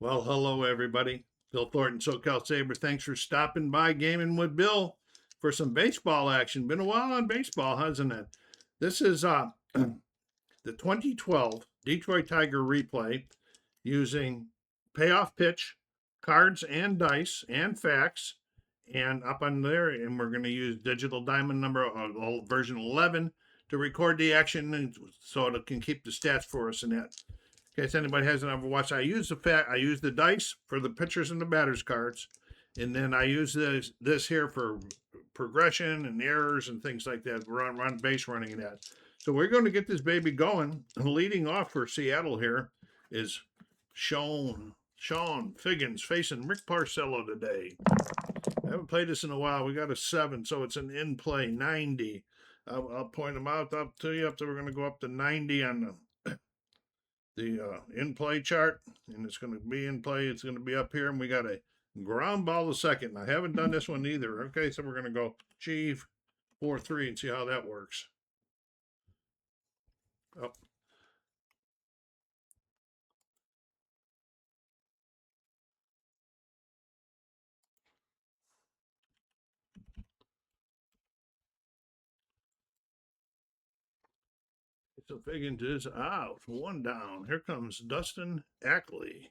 Well, hello everybody. Bill Thornton, SoCal Saber. Thanks for stopping by Gaming with Bill for some baseball action. Been a while on baseball, hasn't it? This is the 2012 Detroit Tiger replay using payoff pitch, cards and dice and facts, and up on there, and we're going to use digital diamond number version 11 to record the action, and so it can keep the stats for us and that. In case anybody hasn't ever watched, I use the dice for the pitchers and the batters cards, and then I use this here for progression and errors and things like that. Run base running and that. So we're going to get this baby going. Leading off for Seattle here is Sean Figgins facing Rick Porcello today. I haven't played this in a while. We got a 7, so it's an in play 90. I'll point them out up to you. We're going to go up to 90 on the in play chart, and it's going to be in play. It's going to be up here, and we got a ground ball to second. I haven't done this one either. Okay, so we're going to go achieve 4-3 and see how that works. Oh. So Figgins is out. 1 down. Here comes Dustin Ackley.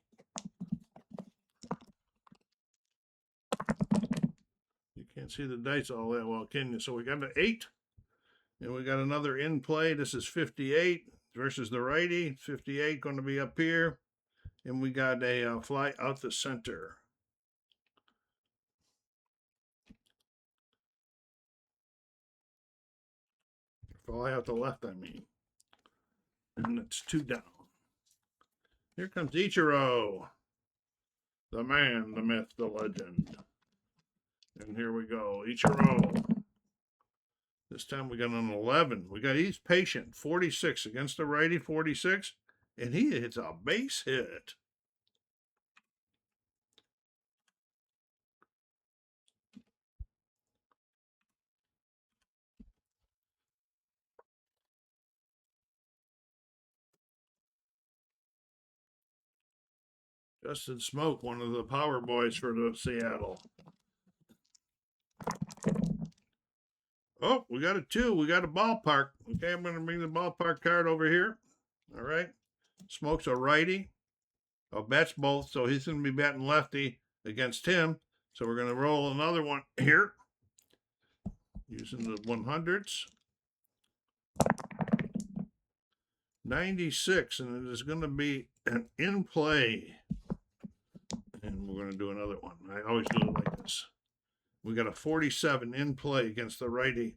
You can't see the dice all that well, can you? So we got an 8. And we got another in play. This is 58 versus the righty. 58 going to be up here. And we got a fly out the center. Fly out the left, I mean. And it's 2 down. Here comes Ichiro. The man, the myth, the legend. And here we go. Ichiro. This time we got an 11. He's patient. 46 against the righty, 46. And he hits a base hit. Justin Smoke, one of the power boys for the Seattle. Oh, we got a 2. We got a ballpark. Okay, I'm going to bring the ballpark card over here. All right. Smoke's a righty. Oh, bats both, so he's going to be batting lefty against him. So we're going to roll another one here using the 100s. 96, and it is going to be an in play. And we're going to do another one. I always do it like this. We got a 47 in play against the righty.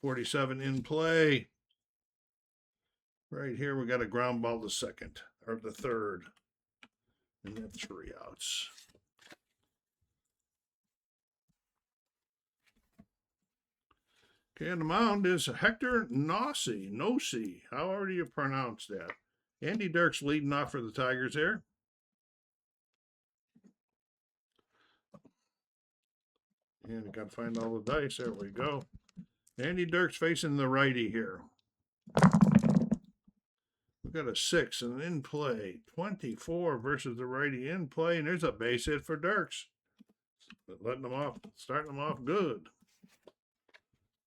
47 in play. Right here, we got a ground ball to second, or the third. And then 3 outs. Okay, on the mound is Hector Nossi. However you pronounce that. Andy Dirks leading off for the Tigers there. And I got to find all the dice. There we go. Andy Dirks facing the righty here. We got a 6 and in play. 24 versus the righty in play. And there's a base hit for Dirks. Letting them off, starting them off good.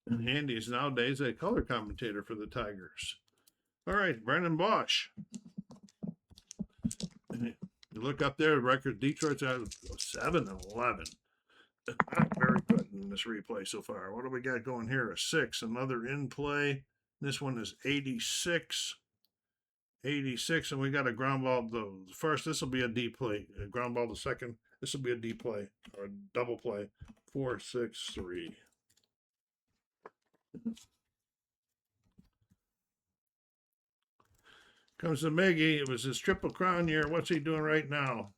And Andy's nowadays a color commentator for the Tigers. All right, Brendan Bosch. You look up there, record Detroit's at 7-11. Not very good in this replay so far. What do we got going here? A 6, another in play. This one is 86. 86, and we got a ground ball. The first, this will be a D play. A ground ball the second. This will be a D play or a double play. 4-6-3. Comes to Miggy. It was his Triple Crown year. What's he doing right now?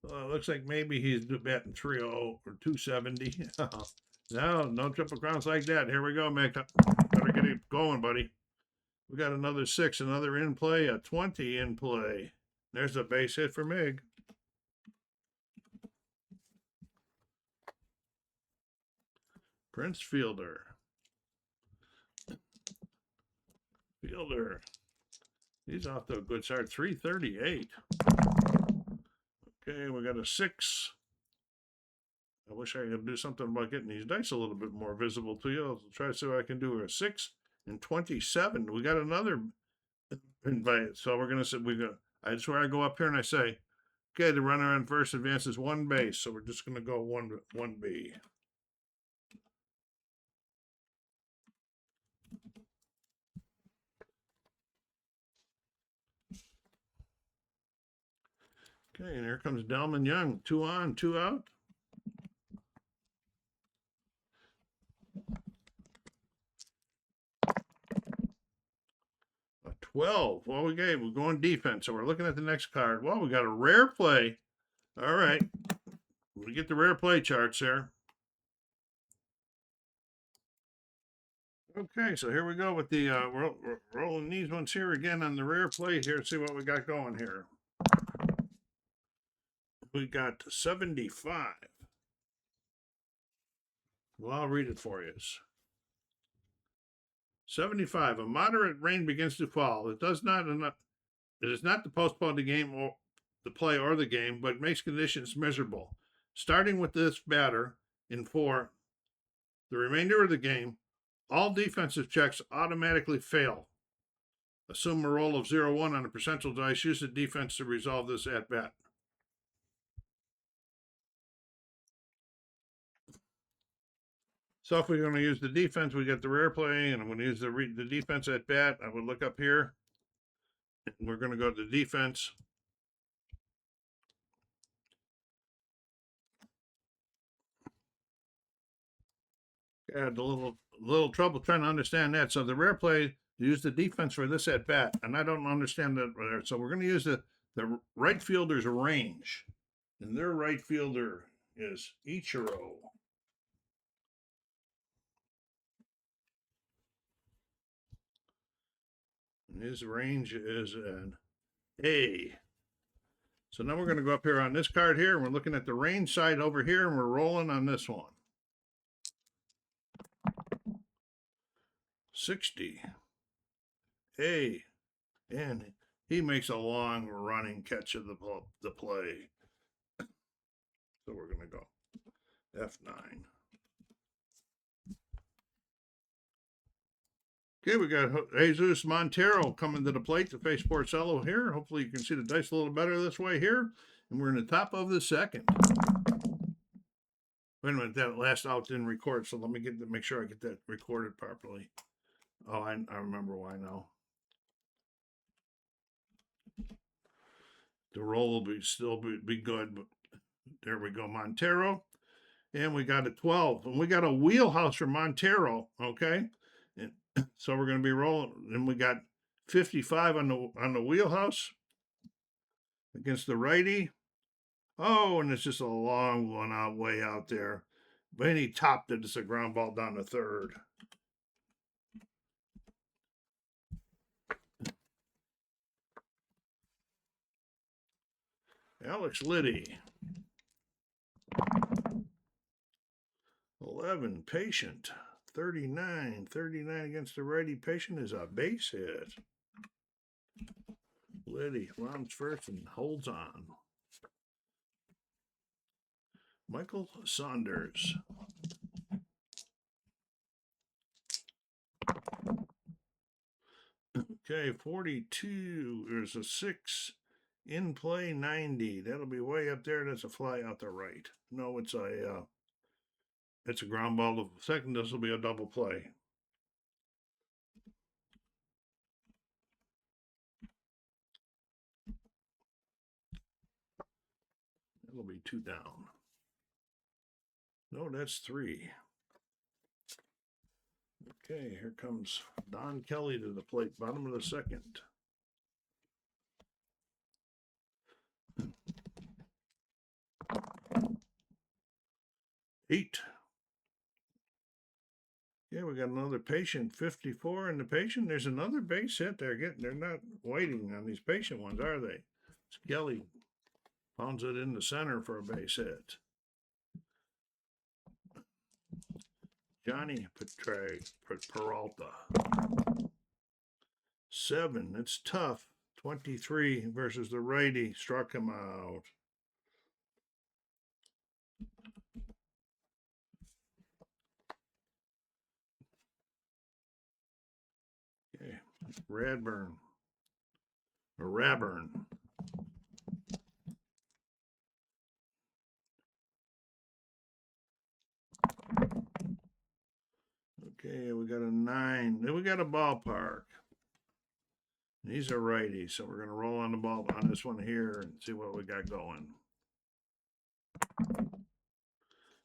Looks like maybe he's batting 3-0 or 270. No Triple Crowns like that. Here we go, Mick. Better get it going, buddy. We got another 6, another in play, a 20 in play. There's a base hit for Mig. Prince Fielder. He's off to a good start. 338. Okay, we got a 6. I wish I could do something about getting these dice a little bit more visible to you. I'll try to see what I can do. A 6 and 27. We got another invite. So we're gonna say I swear I go up here and I say, okay, the runner on first advances 1 base. So we're just gonna go 1B. Okay, and here comes Delman Young. 2 on, 2 out. A 12. Well, we're going defense. So we're looking at the next card. Well, we got a rare play. All right. We get the rare play charts there. Okay, so here we go with the rolling these ones here again on the rare play here. See what we got going here. We got 75. Well, I'll read it for you. 75. A moderate rain begins to fall. It is not to postpone the game or the play or the game, but makes conditions miserable. Starting with this batter for the remainder of the game, all defensive checks automatically fail. Assume a roll of 0-1 on a percentile dice. Use the defense to resolve this at bat. So if we're going to use the defense, we get the rare play, and I'm going to use the defense at bat. I would look up here, and we're going to go to the defense. I had a little trouble trying to understand that. So the rare play, use the defense for this at bat, and I don't understand that. So we're going to use the right fielder's range, and their right fielder is Ichiro. And his range is an A. So now we're going to go up here on this card here, and we're looking at the range side over here, and we're rolling on this one. 60. A. And he makes a long running catch of the play. So we're going to go F9. Okay, we got Jesus Montero coming to the plate to face Porcello here. Hopefully you can see the dice a little better this way here. And we're in the top of the second. Wait a minute, that last out didn't record, so let me make sure I get that recorded properly. Oh, I remember why now. The roll will still be good, but there we go, Montero. And we got a 12. And we got a wheelhouse for Montero, okay? And so we're going to be rolling. And we got 55 on the wheelhouse against the righty. Oh, and it's just a long one out way out there. But then he topped it. It's a ground ball down to third. Alex Liddy. 11, Patient. 39 against the righty. Patient is a base hit. Liddy rounds first and holds on. Michael Saunders. Okay, 42. There's a 6. In play 90. That'll be way up there. That's a fly out the right. No, it's a ground ball to second. This will be a double play. It'll be 2 down. No, that's 3. Okay, here comes Don Kelly to the plate, bottom of the second. Eight. Yeah, we got another Patient, 54, and the Patient, there's another base hit. They're not waiting on these Patient ones, are they? Kelly pounds it in the center for a base hit. Johnny Peralta. 7. It's tough. 23 versus the righty. Struck him out. Radburn. Or Raburn. Okay, we got a 9. Then we got a ballpark. These are righties, so we're going to roll on the ball on this one here and see what we got going.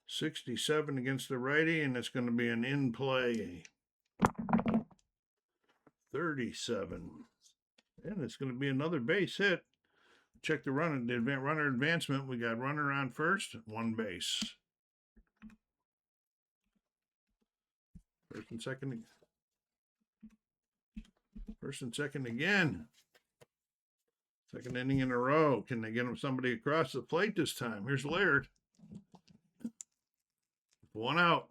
67 against the righty, and it's going to be an in play. 37. And it's going to be another base hit. Check the runner advancement. We got runner on first, 1 base. First and second. First and second again. Second inning in a row. Can they get somebody across the plate this time? Here's Laird. 1 out.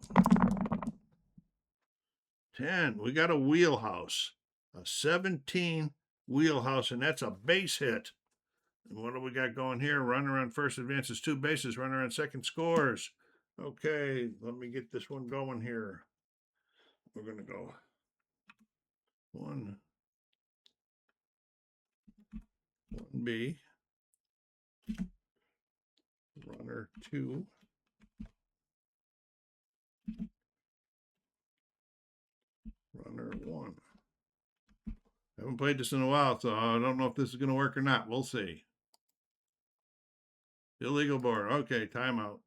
10. We got a wheelhouse. A 17 wheelhouse, and that's a base hit. And what do we got going here? Runner on first advances 2 bases. Runner on second scores. Okay, let me get this one going here. We're going to go 1B. Runner 2. Runner 1. Haven't played this in a while, so I don't know if this is going to work or not. We'll see. Illegal board. Okay, timeout.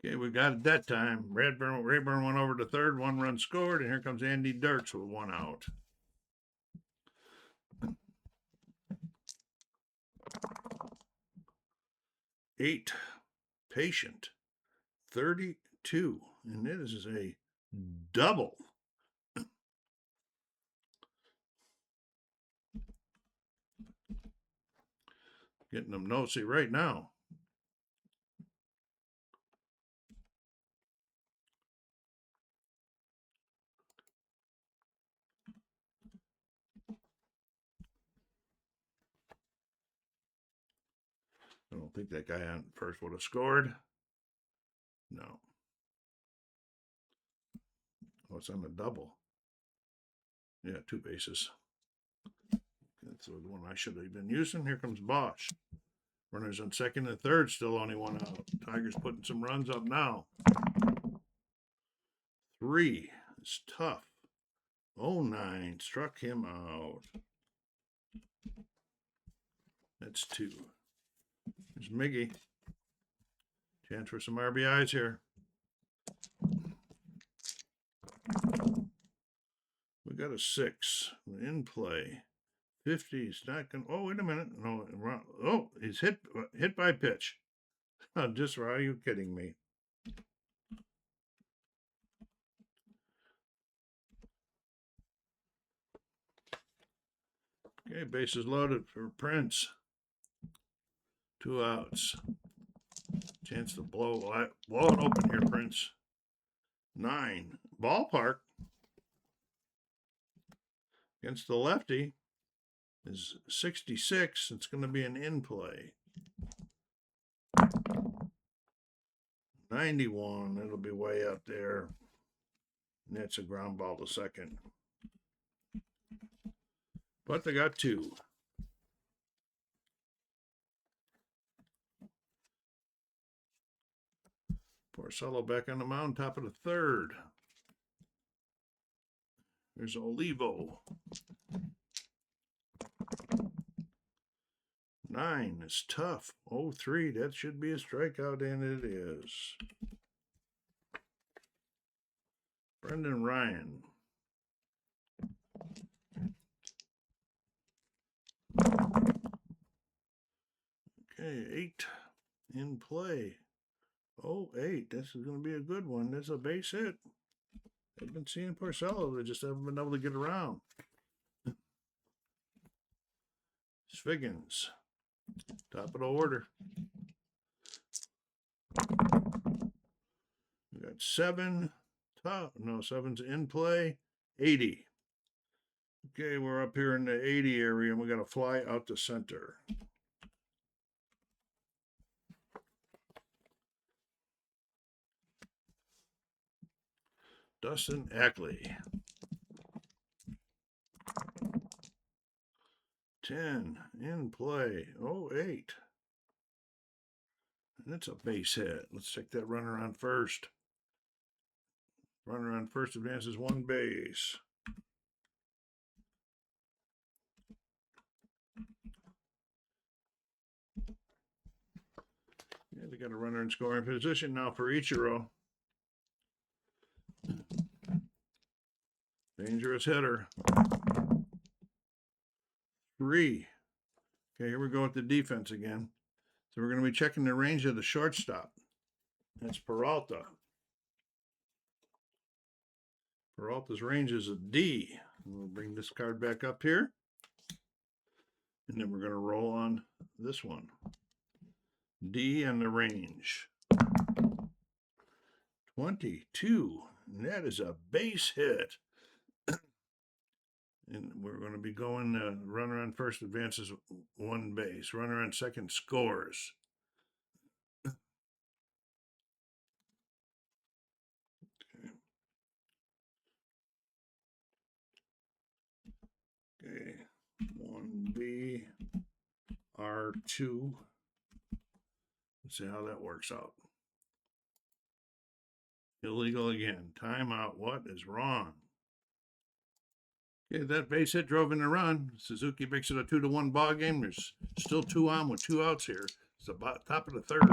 Okay, we got it that time. Rayburn went over to third, 1 run scored, and here comes Andy Dirks with 1 out. Eight. Patient. 32. And this is a double. Getting them nosy right now. I don't think that guy on first would have scored. No. Oh, it's on the double. Yeah, 2 bases. That's the one I should have been using. Here comes Bosch. Runners on second and third, still only 1 out. Tigers putting some runs up now. 3. It's tough. 09 struck him out. That's 2. There's Miggy. Chance for some RBIs here. We got a 6 in play. 50 is not going. Oh, wait a minute. No. Oh, he's hit by pitch. Just are you kidding me? Okay, bases loaded for Prince. 2 outs. Chance to blow it open here, Prince. 9. Ballpark against the lefty is 66. It's going to be an in play. 91. It'll be way up there. And that's a ground ball to second. But they got 2. Porcello back on the mound, top of the third. There's Olivo. 9 is tough. 03, that should be a strikeout, and it is. Brendan Ryan. Okay, 8 in play. 08, this is going to be a good one. This is a base hit. I've been seeing Porcello. They just haven't been able to get around. Sviggins. Top of the order. We got 7. No, 7's in play. 80. Okay, we're up here in the 80 area, and we got to fly out to center. Dustin Ackley. 10 in play. 08. And it's a base hit. Let's check that runner on first. Runner on first advances 1 base. Yeah, they got a runner in scoring position now for Ichiro. Dangerous hitter. 3. Okay, here we go with the defense again. So we're going to be checking the range of the shortstop. That's Peralta. Peralta's range is a D. We'll bring this card back up here. And then we're going to roll on this one. D and the range. 22. And that is a base hit. And we're going to be going runner on first advances 1 base. Runner on second scores. Okay. 1B. R2. Let's see how that works out. Illegal again. Timeout. What is wrong? Okay, that base hit drove in a run. Suzuki makes it a 2-1 ball game. There's still 2 on with 2 outs here. It's about top of the 3rd.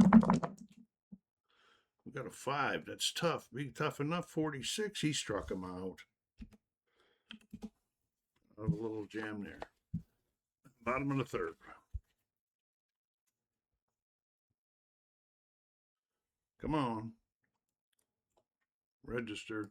We got a 5. That's tough. Being tough enough. 46. He struck him out. A little jam there. Bottom of the 3rd. Come on. Register.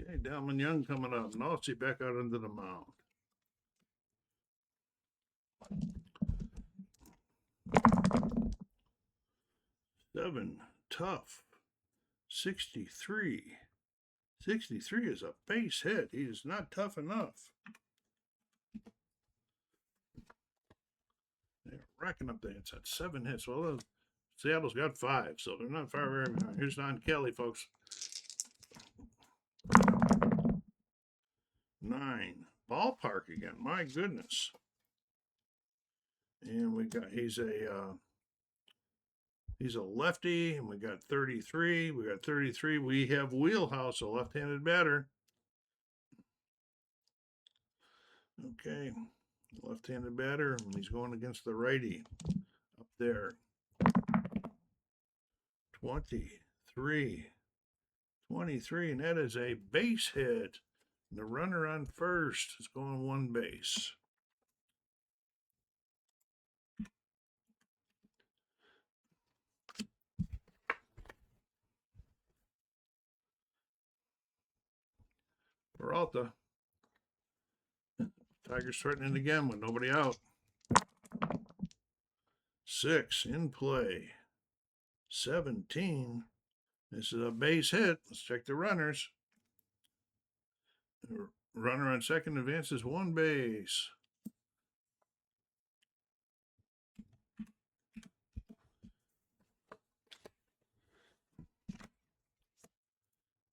Okay, Dalman Young coming up. Naultsy back out into the mound. Seven, tough. 63. 63 is a base hit. He is not tough enough. They're racking up the hits at 7 hits. Well, Seattle's got 5, so they're not far very behind. Here's Don Kelly, folks. 9. Ballpark again. My goodness. And we got he's a lefty, and we got 33. We got 33. We have Wheelhouse, a left-handed batter. Okay, left-handed batter, and he's going against the righty up there. 23. 23, and that is a base hit. And the runner on first is going 1 base. Peralta. Tigers threatening again with nobody out. 6 in play. 17. This is a base hit. Let's check the runners. Runner on second advances 1 base.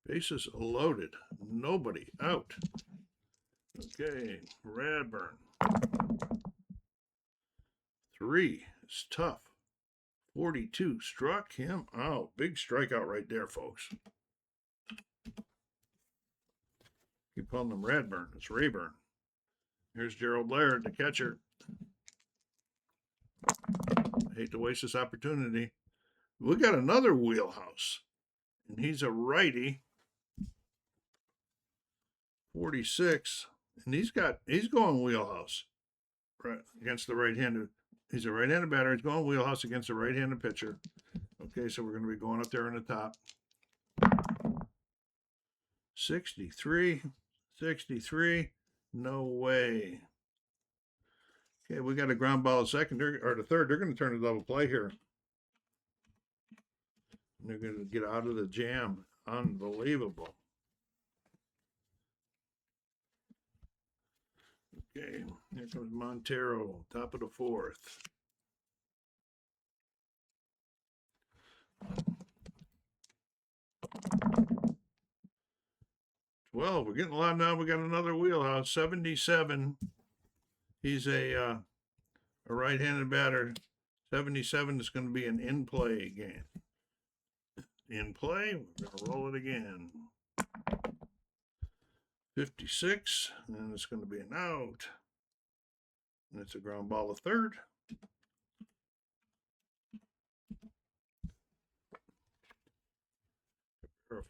Bases loaded. Nobody out. Okay, Radburn. 3 is tough. 42 struck him out. Big strikeout right there, folks. Keep calling him Radburn. It's Rayburn. Here's Gerald Laird, the catcher. I hate to waste this opportunity. We got another Wheelhouse, and he's a righty. 46, and he's going Wheelhouse right against the right-handed. He's a right-handed batter. He's going Wheelhouse against a right-handed pitcher. Okay, so we're going to be going up there on the top. 63, 63. No way. Okay, we got a ground ball at second or the 3rd. They're going to turn a double play here. And they're going to get out of the jam. Unbelievable. Okay, here comes Montero, top of the fourth. Well, we're getting a lot now. We got another wheelhouse, 77. He's a right-handed batter. 77 is going to be an in-play game. In play, we're going to roll it again. 56, and it's going to be an out. And it's a ground ball to third.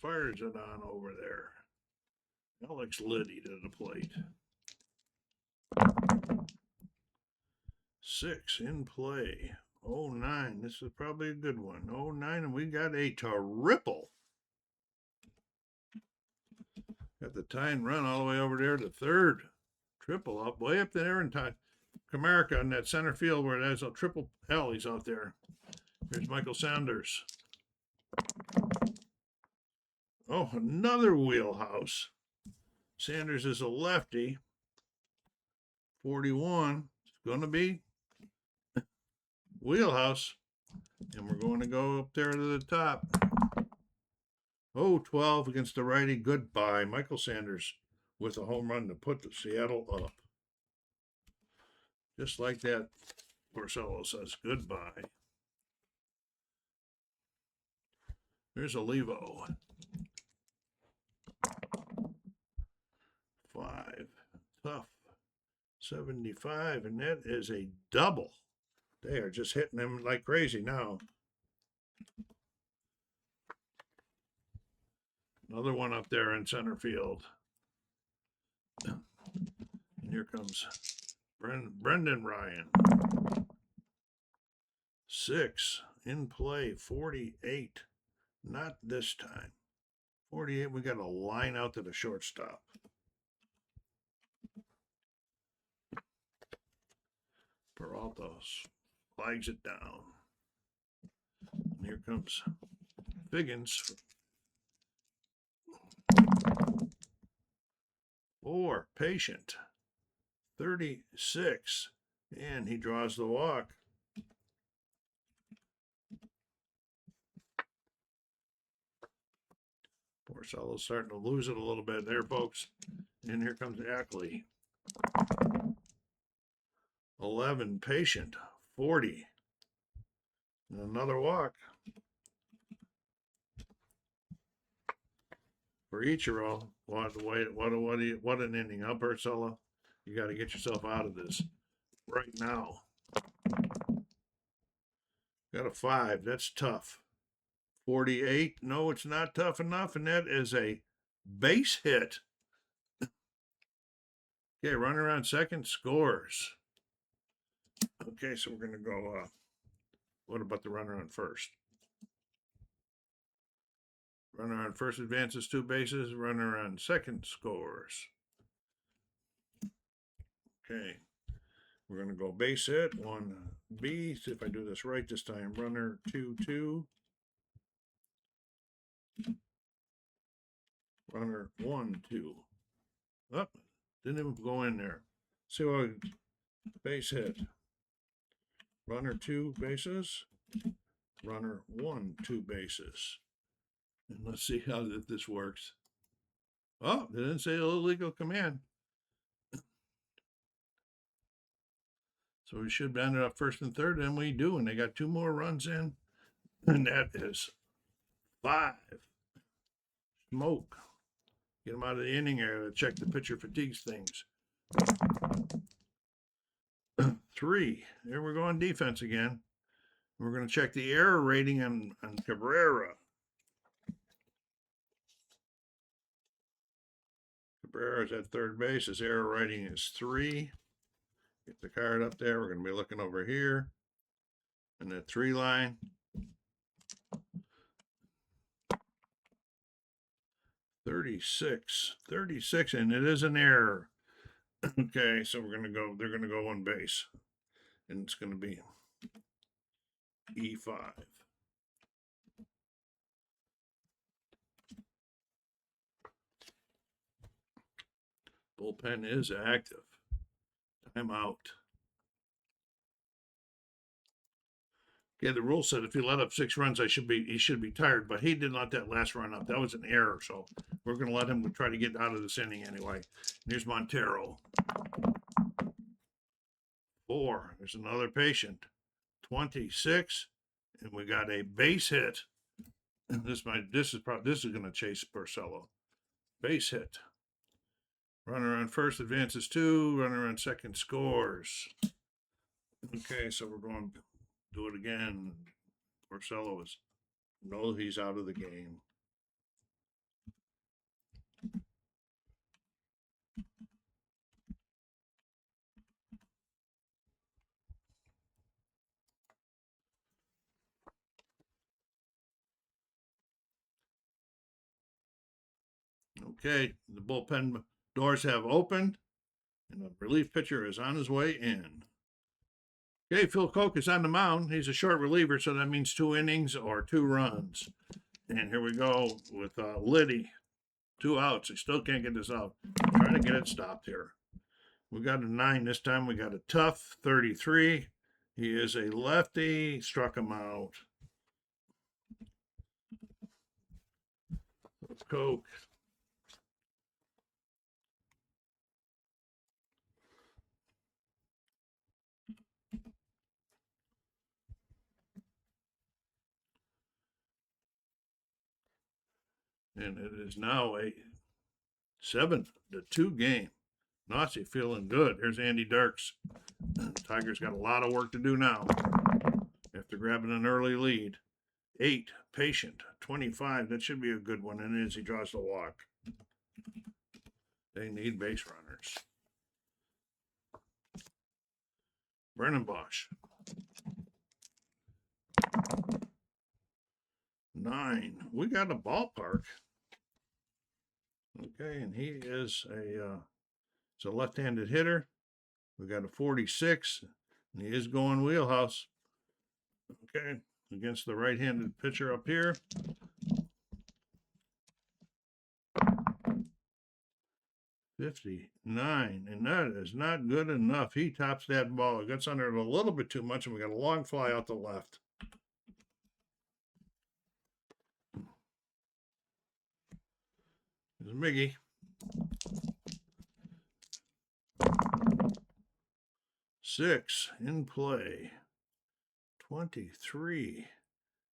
Fires it on over there. Alex Liddy to the plate. 6 in play. 09. This is probably a good one. 09, and we got a triple. Got the tying run all the way over there to third. Triple up, way up there in time. Comerica in that center field where there's a triple L. He's out there. Here's Michael Sanders. Oh, another wheelhouse. Sanders is a lefty. 41. It's going to be wheelhouse. And we're going to go up there to the top. Oh, 12 against the righty. Goodbye. Michael Sanders with a home run to put the Seattle up. Just like that, Porcello says goodbye. There's a Levo. 5. Tough. 75. And that is a double. They are just hitting them like crazy now. Another one up there in center field. And here comes Brendan Ryan. 6 in play. 48. Not this time. 48. We got a line out to the shortstop. Peralta flags it down. And here comes Figgins. 4, patient. 36. And he draws the walk. Porcello's starting to lose it a little bit there, folks. And here comes Ackley. 11, patient. 40. And another walk. For Ichiro, what an inning, huh, Porcello? You got to get yourself out of this right now. Got a 5. That's tough. 48. No, it's not tough enough, and that is a base hit. Okay, runner on second, scores. Okay, so we're going to go, what about the runner on first? Runner on first advances 2 bases. Runner on second scores. Okay. We're going to go base hit. 1B. See if I do this right this time. Runner 2-2. Runner 1-2. Oh, didn't even go in there. See what base hit. Runner 2 bases. Runner 1 2 bases. And let's see how this works. Oh, they didn't say illegal command. So we should end up first and third, and we do. And they got 2 more runs in. And that is 5. Smoke. Get them out of the inning area to check the pitcher fatigues things. 3. Here we're going defense again. We're going to check the error rating on Cabrera. Cabrera's at third base. His error rating is 3. Get the card up there. We're going to be looking over here. And the 3 line. 36, and it is an error. Okay, so we're gonna go. They're gonna go on base, and it's gonna be E5. Bullpen is active. I'm out. Yeah, the rule said if he let up 6 runs, he should be tired, but he didn't let that last run up. That was an error, so we're going to let him try to get out of this inning anyway. Here's Montero. 4. There's another patient. 26, and we got a base hit. This is going to chase Porcello. Base hit. Runner on first advances 2. Runner on second scores. Okay, so we're going to do it again. Porcello he's out of the game. Okay, the bullpen doors have opened, and the relief pitcher is on his way in. Okay, Phil Koch is on the mound. He's a short reliever, so that means 2 innings or 2 runs. And here we go with Liddy. 2 outs. He still can't get this out. Trying to get it stopped here. We got a 9 this time. We got a tough 33. He is a lefty. Struck him out. Koch. And it is now a 7-2 game. Nazi feeling good. Here's Andy Dirks. Tigers got a lot of work to do now after grabbing an early lead. 8, patient. 25, that should be a good one. And as he draws the walk. They need base runners. Brennan Bosch. 9. We got a ballpark. Okay, and he is a left-handed hitter. We got a 46, and he is going wheelhouse. Okay, against the right-handed pitcher up here. 59, and that is not good enough. He tops that ball. It gets under it a little bit too much, and we got a long fly out the left. There's Miggy. 6 in play. 23.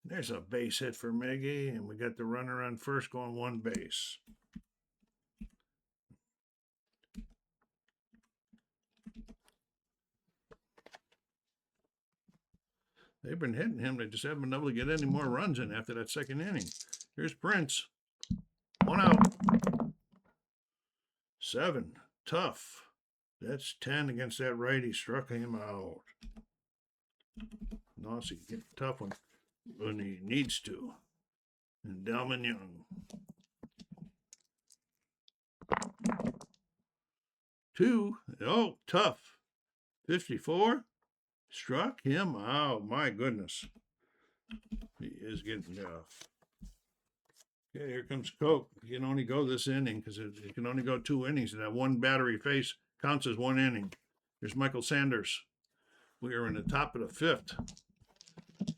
There's a base hit for Miggy, and we got the runner on first going 1 base. They've been hitting him. They just haven't been able to get any more runs in after that second inning. Here's Prince. 1 out. 7. Tough. That's 10 against that righty. Struck him out. Nossi get a tough one when he needs to. And Delman Young. 2. Oh, tough. 54. Struck him out. My goodness. He is getting tough. Okay, here comes Koch. He can only go this inning because it can only go 2 innings, and that 1 battery face counts as 1 inning. Here's Michael Sanders. We are in the top of the 5th,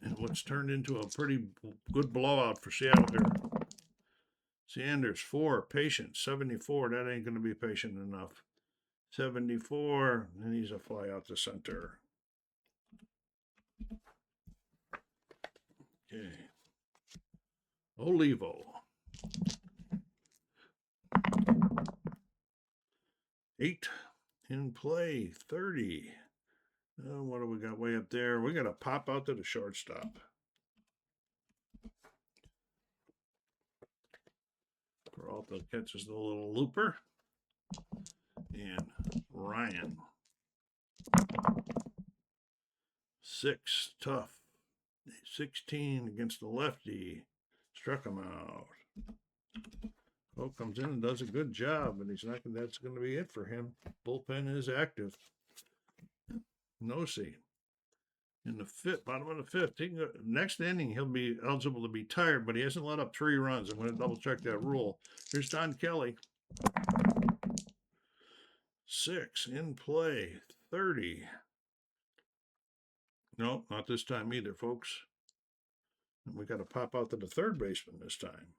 and what's turned into a pretty good blowout for Seattle here. Sanders, 4, patient, 74. That ain't going to be patient enough. 74, and he's a fly out the center. Okay. Olivo. 8 in play. 30. What do we got way up there? We got a pop out to the shortstop. Peralta catches the little looper. And Ryan. 6, tough. 16 against the lefty. Struck him out. Koch comes in and does a good job, and that's going to be it for him. Bullpen is active. Nossi in the 5th, bottom of the 5th. Next inning, he'll be eligible to be tired, but he hasn't let up 3 runs. I'm going to double check that rule. Here's Don Kelly. 6 in play. 30. Nope, not this time either, folks. And we got to pop out to the third baseman this time.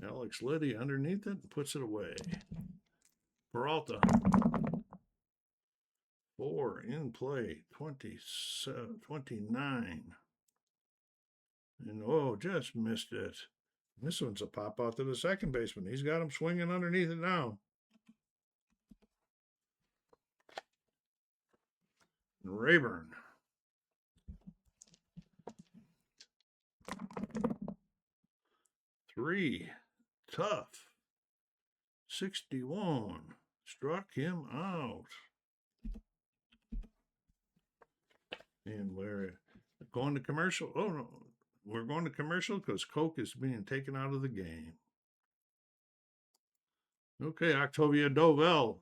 Alex Liddy underneath it and puts it away. Peralta. 4 in play. 29. And oh, just missed it. This one's a pop out to the second baseman. He's got him swinging underneath it now. And Rayburn. Three. Tough. 61. Struck him out. And we're going to commercial. Oh, no. We're going to commercial because Coke is being taken out of the game. Okay, Octavio Dotel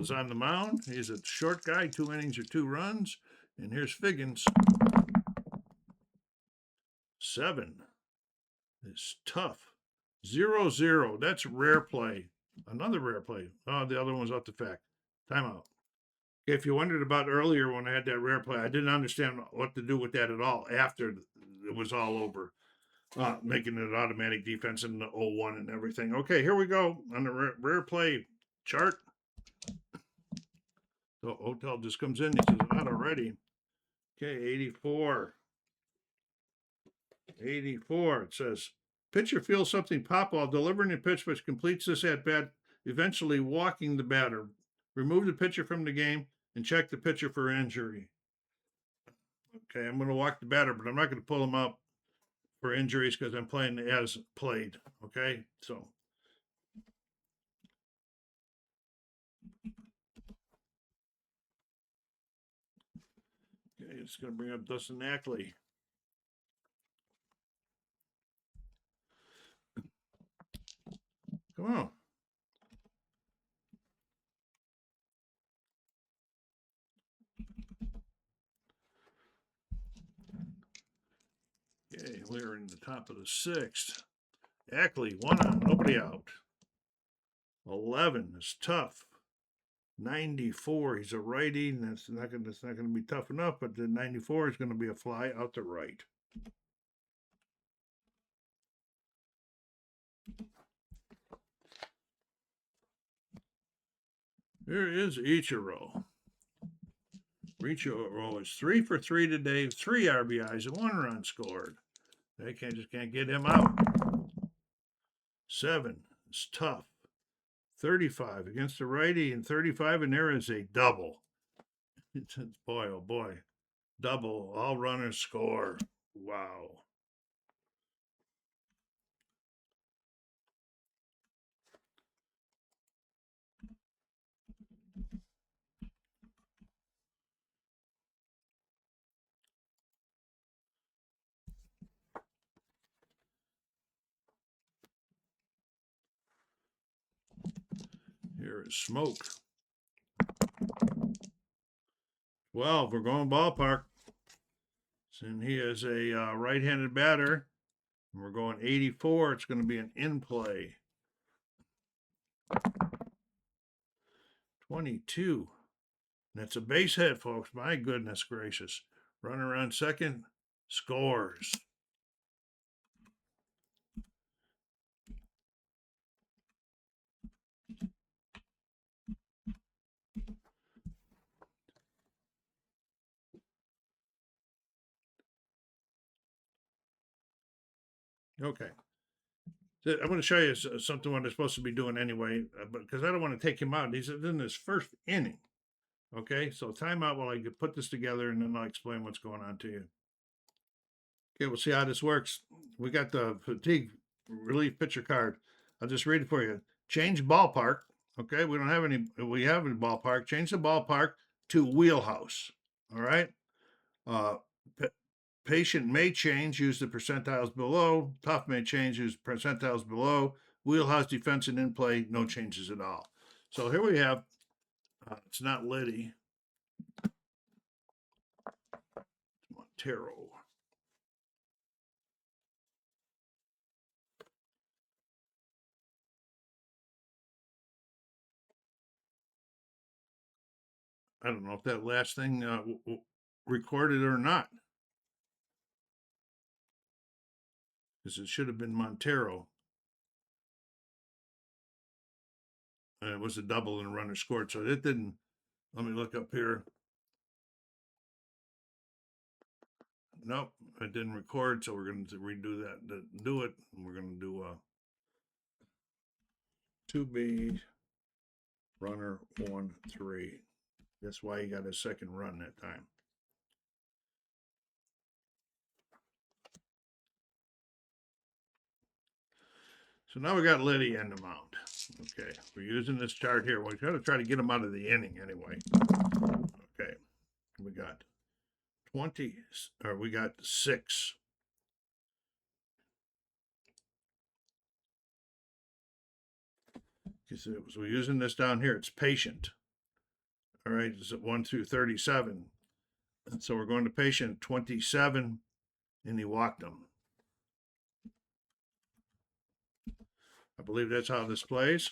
is on the mound. He's a short guy, 2 innings or 2 runs. And here's Figgins. 7. It's tough. 0-0. That's rare play. Another rare play. Oh, the other one's off the fact. Timeout. If you wondered about earlier when I had that rare play, I didn't understand what to do with that at all after it was all over. Making it automatic defense in the 0-1 and everything. Okay, here we go on the rare play chart. So Hotel just comes in. He says, not already. Okay, 84. 84. It says, pitcher feels something pop while delivering a pitch, which completes this at bat, eventually walking the batter. Remove the pitcher from the game and check the pitcher for injury. Okay, I'm going to walk the batter, but I'm not going to pull him up for injuries because I'm playing as played. Okay, so. Okay, it's going to bring up Dustin Ackley. Come on. Okay, we're in the top of the 6th. Ackley, 1 on, nobody out. 11 is tough. 94, he's a righty, and that's not going to be tough enough, but the 94 is going to be a fly out to right. Here is Ichiro. Ichiro is 3 for 3 today, 3 RBIs and 1 run scored. They just can't get him out. 7 is tough. 35 against the righty and 35, and there is a double. Boy, oh boy. Double, all runners score. Wow. Here is Smoke. 12, we're going ballpark. And he is a right-handed batter. And we're going 84. It's going to be an in play. 22. That's a base hit, folks. My goodness gracious. Runner on second. Scores. Okay. I'm going to show you something what I'm supposed to be doing anyway, because I don't want to take him out. He's in his first inning. Okay, so timeout while I put this together, and then I'll explain what's going on to you. Okay, we'll see how this works. We got the fatigue relief pitcher card. I'll just read it for you. Change ballpark. Okay, we have any ballpark. Change the ballpark to wheelhouse. All right. Patient may change, use the percentiles below. Tough may change, use percentiles below. Wheelhouse, defense, and in play, no changes at all. So here we have, it's not Liddy. Montero. I don't know if that last thing recorded or not, because it should have been Montero. And it was a double and a runner scored, so it didn't. Let me look up here. Nope, it didn't record, so we're going to redo that, do it. And we're going to do a 2B runner 1-3. That's why he got a second run that time. So now we got Liddy in the mound. Okay, we're using this chart here. We're going to try to get him out of the inning anyway. Okay, we got 20, or we got 6. So we're using this down here. It's patient. All right, it's at 1 through 37. So we're going to patient 27, and he walked him. I believe that's how this plays.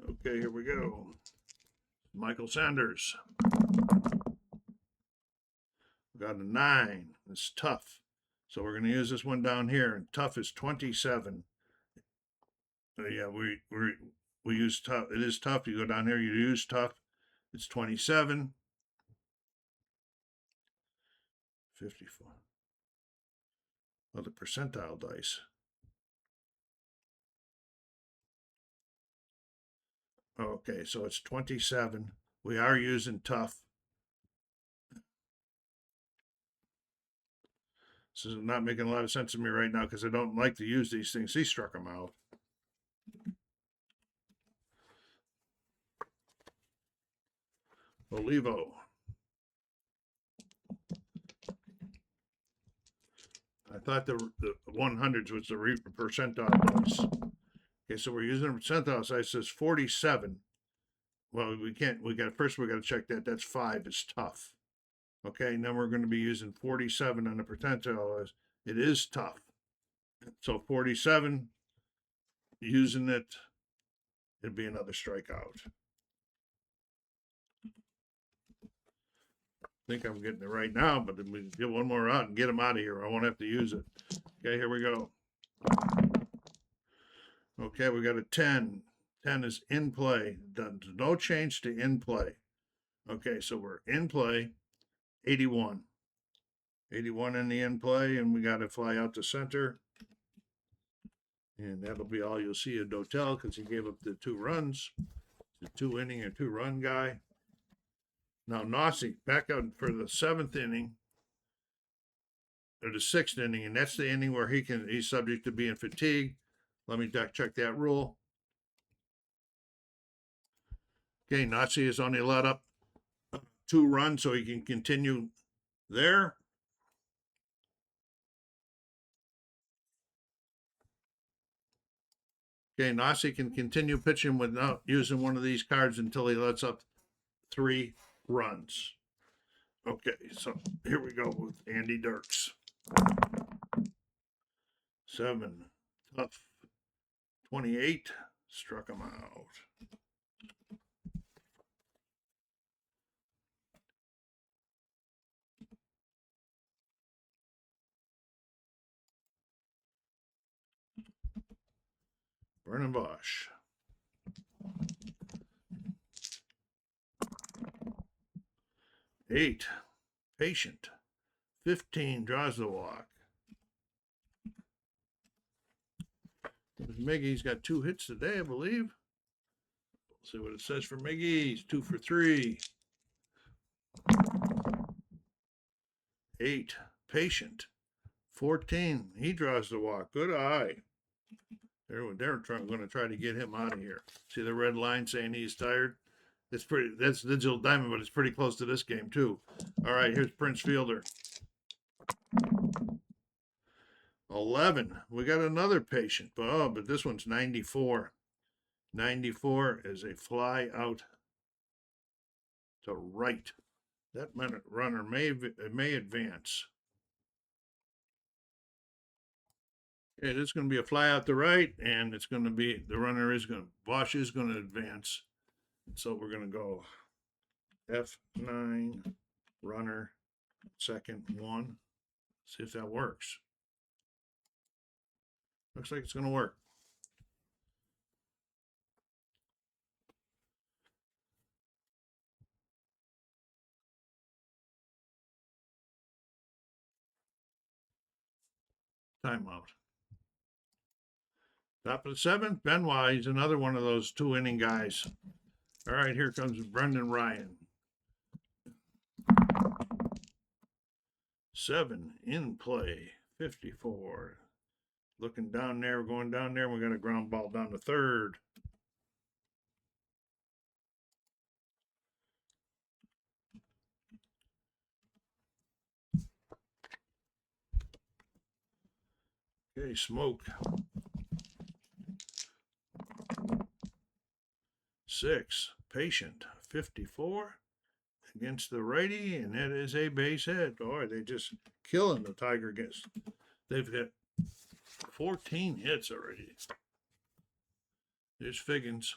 Okay, here we go. Michael Sanders. We got a 9. It's tough. So we're going to use this one down here. And tough is 27. Yeah, we use tough. It is tough. You go down here, you use tough. It's 27. 54. Oh, the percentile dice. Okay, so it's 27. We are using tough. This is not making a lot of sense to me right now because I don't like to use these things. He struck them out. Olivo. I thought the 100s was the percentile dice. Okay, so we're using a percentile dice. It says 47. Well, we can't. We got to check that. That's 5 is tough. Okay, now we're going to be using 47 on the percentile. It is tough. So 47, using it, it'd be another strikeout. I think I'm getting it right now, but if we get one more out and get him out of here, I won't have to use it. Okay, here we go. Okay, we got a 10. 10 is in play. No change to in play. Okay, so we're in play. 81. 81 in the in play, and we got to fly out to center. And that'll be all you'll see of Dotel because he gave up the 2 runs. The 2-inning or 2-run guy. Now Nossi back out for the 7th inning or the 6th inning, and that's the inning where he's subject to being fatigued. Let me check that rule. Okay, Nossi is only allowed up 2 runs, so he can continue there. Okay, Nossi can continue pitching without using one of these cards until he lets up 3 runs. Okay, so here we go with Andy Dirks. 7, tough. 28, struck him out. Vernon Bosch. 8, patient. 15, draws the walk. Miggy's got 2 hits today, I believe. Let's see what it says for Miggy. He's 2 for 3. 8, patient. 14, he draws the walk. Good eye. They're going to try to get him out of here. See the red line saying he's tired? That's Digital Diamond, but it's pretty close to this game too. All right, here's Prince Fielder. 11. We got another patient. But this one's 94. 94 is a fly out to right. That runner may advance. Okay, this is going to be a fly out the right, and it's going to be, the runner is going to, Bosch is going to advance. So we're going to go F9, runner, second, 1. See if that works. Looks like it's going to work. Timeout. Top of the 7th, Benoit. He's another one of those 2-inning guys. All right, here comes Brendan Ryan. 7 in play, 54. Looking down there, we're going down there. We got a ground ball down to third. Okay, Smoke. 6, Patient, 54 against the righty, and that is a base hit. Boy, they just killing the Tiger guys. They've hit 14 hits already. There's Figgins.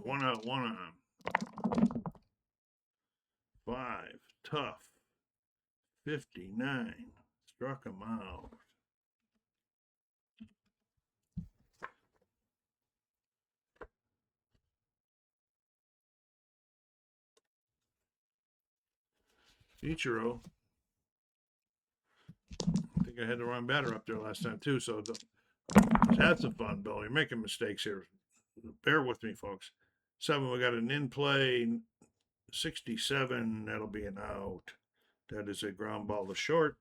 1 out, 1 on. 5, Tough. 59. Struck him out. Ichiro. I think I had the wrong batter up there last time too, so that's a fun, Bill. You're making mistakes here. Bear with me, folks. 7, we got an in play. 67, that'll be an out. That is a ground ball to short.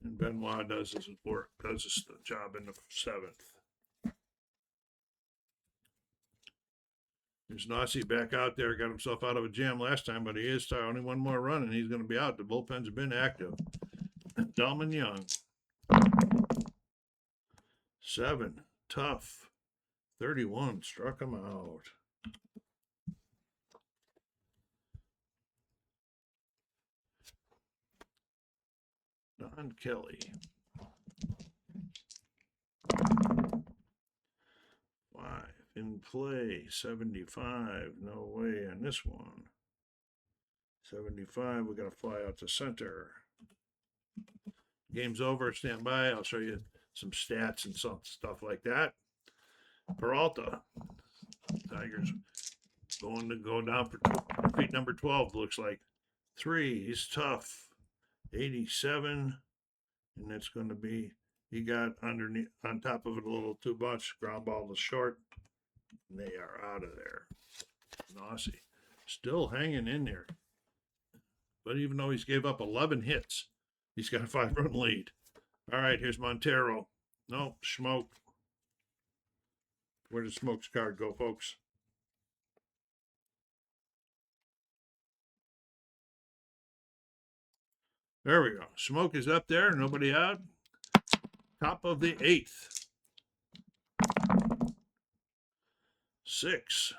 And Benoit does his work, does his job in the 7th. There's Nossi back out there, got himself out of a jam last time, but he is only 1 more run and he's going to be out. The bullpens have been active. Dalman Young. 7, Tough. 31, struck him out. Don Kelly. 5 in play, 75. No way on this one. 75. We got to fly out to center. Game's over. Stand by. I'll show you some stats and some stuff like that. Peralta. Tigers going to go down for defeat number 12. Looks like 3. He's tough. 87. And that's going to be, he got underneath, on top of it, a little too much. Ground ball to short. And they are out of there. Nossi still hanging in there. But even though he's gave up 11 hits, he's got a 5-run lead. All right, here's Montero. No, Smoke. Where does Smoke's card go, folks? There we go. Smoke is up there. Nobody out. Top of the 8th. 6.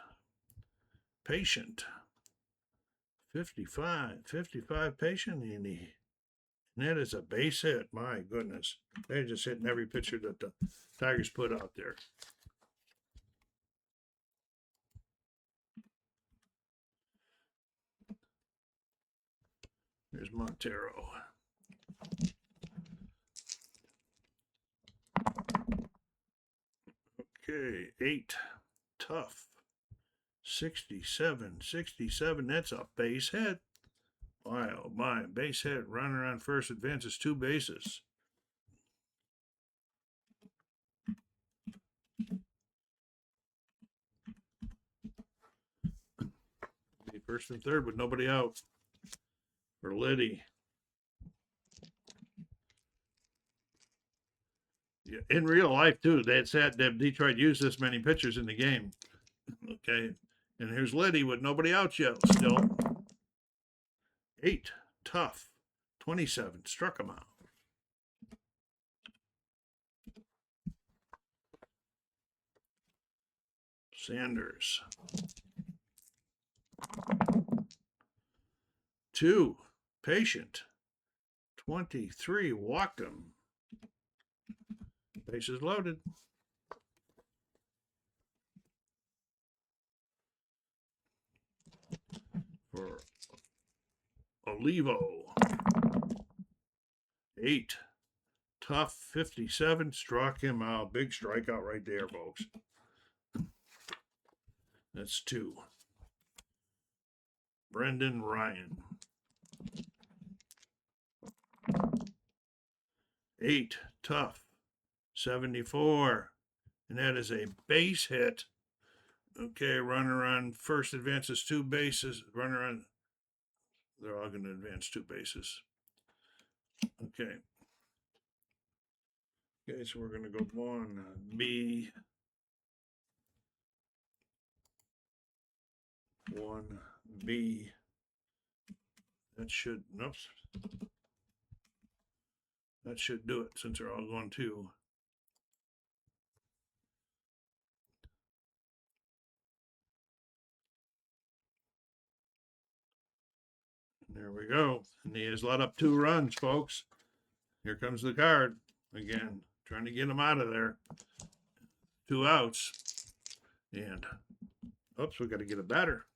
Patient. 55. 55 Patient. And that is a base hit. My goodness. They're just hitting every pitcher that the Tigers put out there. Here's Montero. Okay, 8. Tough. 67. 67. That's a base hit. My, oh my. Base hit. Runner on first advances 2 bases. Be first and third with nobody out. For Liddy. Yeah, in real life, too, they had said that Detroit used this many pitchers in the game. Okay. And here's Liddy with nobody out yet still. 8. Tough. 27. Struck him out. Sanders. 2. Patient. 23, walked him. Bases loaded. For Olivo. 8. Tough, 57, struck him out. Big strikeout right there, folks. That's 2. Brendan Ryan. 8. Tough, 74. And that is a base hit. Okay, runner on first advances 2 bases. Runner on, they're all going to advance 2 bases. Okay. Okay, so we're going to go 1B. 1B. That should, nope. That should do it since they're all going 2. There we go. And he has let up 2 runs, folks. Here comes the card again, trying to get him out of there. 2 outs. And, oops, we got to get a batter.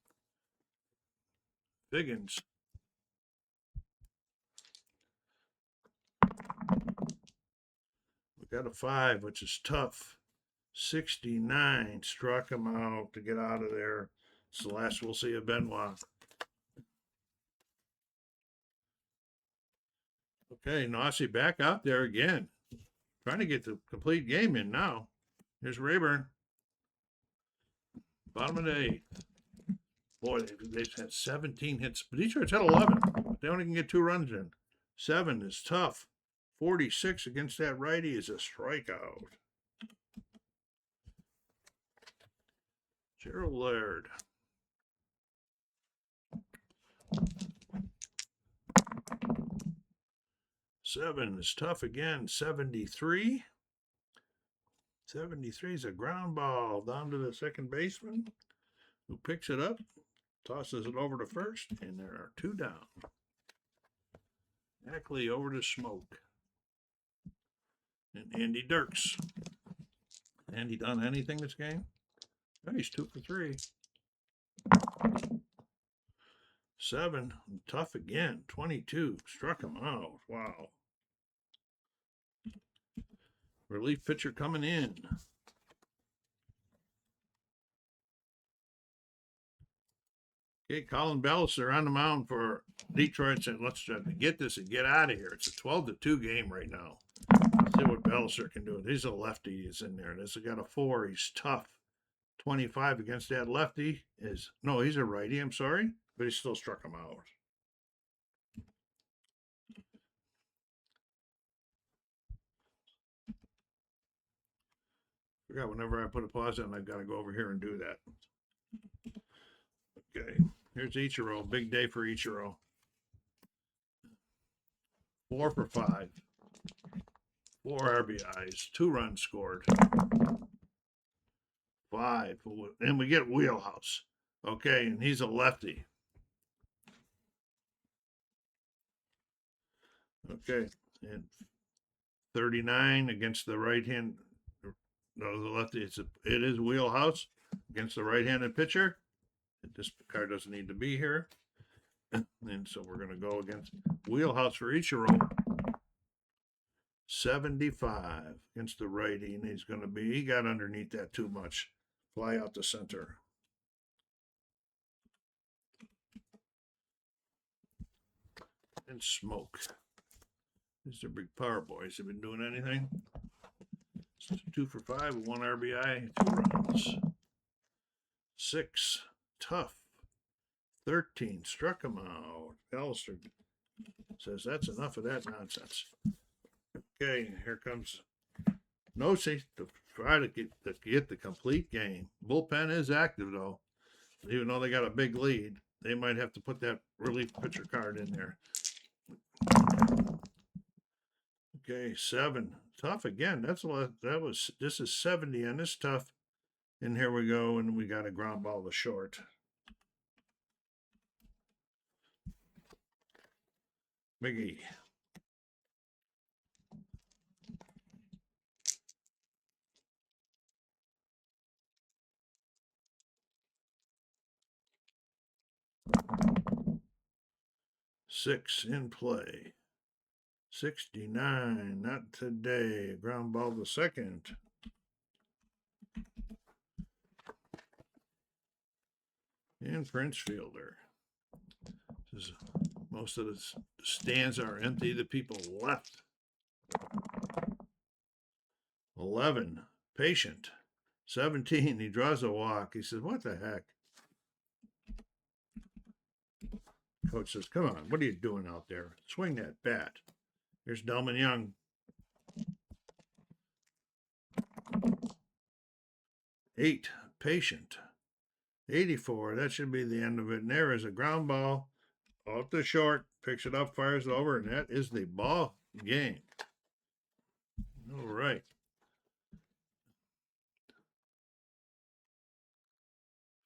Biggins. We got a 5, which is tough. 69. Struck him out to get out of there. It's the last we'll see of Benoit. Okay, Nossi back out there again. Trying to get the complete game in now. Here's Rayburn. Bottom of the 8th. Boy, they've had 17 hits. But Detroit's had 11. They only can get 2 runs in. 7 is tough. 46 against that righty is a strikeout. Gerald Laird. Seven is tough again. 73. 73 is a ground ball down to the second baseman, who picks it up, tosses it over to first, and there are 2 down. Ackley over to Smoke. And Andy Dirks. Andy done anything this game? Oh, he's 2 for 3. 7, tough again. 22, struck him out. Wow. Relief pitcher coming in. Okay, Colin Belliser on the mound for Detroit. Said, let's try to get this and get out of here. It's a 12-2 game right now. Let's see what Belliser can do. He's a lefty. He's in there. This has got a 4. He's tough. 25 against that lefty is, no, he's a righty. I'm sorry, but he still struck him out. Forgot whenever I put a pause on, I've got to go over here and do that. Okay, here's Ichiro. Big day for Ichiro. 4 for 5. 4 RBIs. 2 runs scored. 5. And we get Wheelhouse. Okay, and he's a lefty. Okay, and 39 against the right hand. No, the lefty. It is Wheelhouse against the right-handed pitcher. This card doesn't need to be here. And so we're going to go against Wheelhouse for Ichiro. 75 against the righty, and he's going to be, he got underneath that too much. Fly out the center. And Smoke. These are big power boys. Have been doing anything? 2 for 5, 1 RBI, 2 runs. 6, tough. 13, struck him out. Belliser says that's enough of that nonsense. Okay, here comes Nossi to try to get the complete game. Bullpen is active though. Even though they got a big lead, they might have to put that relief pitcher card in there. Okay, 7. Tough again. This is 70 on this tough. And here we go, and we got a ground ball to short. Biggie. 6 in play. 69, not today. Ground ball to second. And Prince Fielder. Most of the stands are empty. The people left. 11, Patient. 17, he draws a walk. He says, what the heck? Coach says, come on, what are you doing out there? Swing that bat. Here's Delman Young. 8, Patient. 84, that should be the end of it. And there is a ground ball off the short, picks it up, fires it over, and that is the ball game. All right.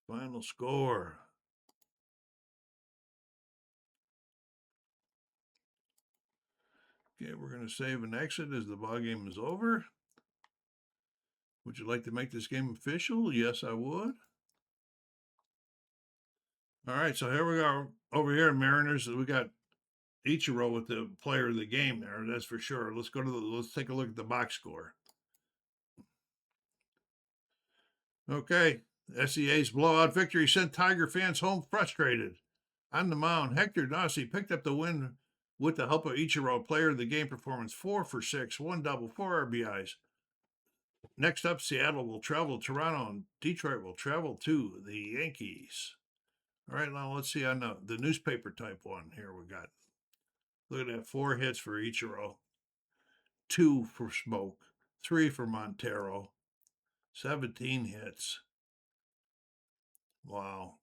Final score. Okay, we're going to save and exit as the ball game is over. Would you like to make this game official? Yes, I would. All right, so here we are over here in Mariners. We got Ichiro with the player of the game there. That's for sure. Let's take a look at the box score. Okay, SEA's blowout victory sent Tiger fans home frustrated. On the mound, Hector Dossie picked up the win with the help of Ichiro, player of the game performance, 4 for 6, 1 double, 4 RBIs. Next up, Seattle will travel to Toronto, and Detroit will travel to the Yankees. All right, now let's see on the newspaper type one here we got. Look at that, 4 hits for Ichiro, 2 for Smoke, 3 for Montero, 17 hits. Wow.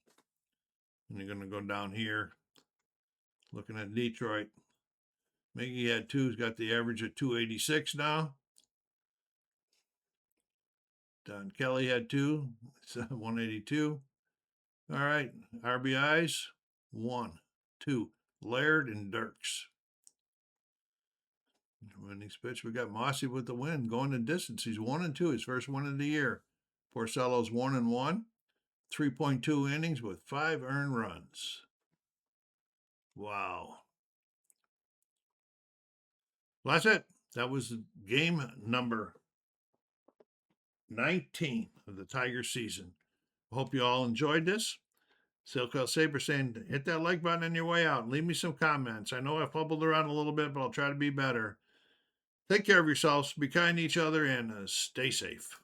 And you're going to go down here, looking at Detroit. Miggy had 2, he's got the average of 286 now. Don Kelly had 2, 182. All right, RBIs, 1, 2. Laird and Dirks. Winning pitch, we got Mossy with the win, going the distance. He's 1-2, his first win of the year. Porcello's 1-1, 3.2 innings with 5 earned runs. Wow. Well, that's it. That was game number 19 of the Tiger season. Hope you all enjoyed this. SoCal Saber saying, hit that like button on your way out and leave me some comments. I know I fumbled around a little bit, but I'll try to be better. Take care of yourselves, be kind to each other, and stay safe.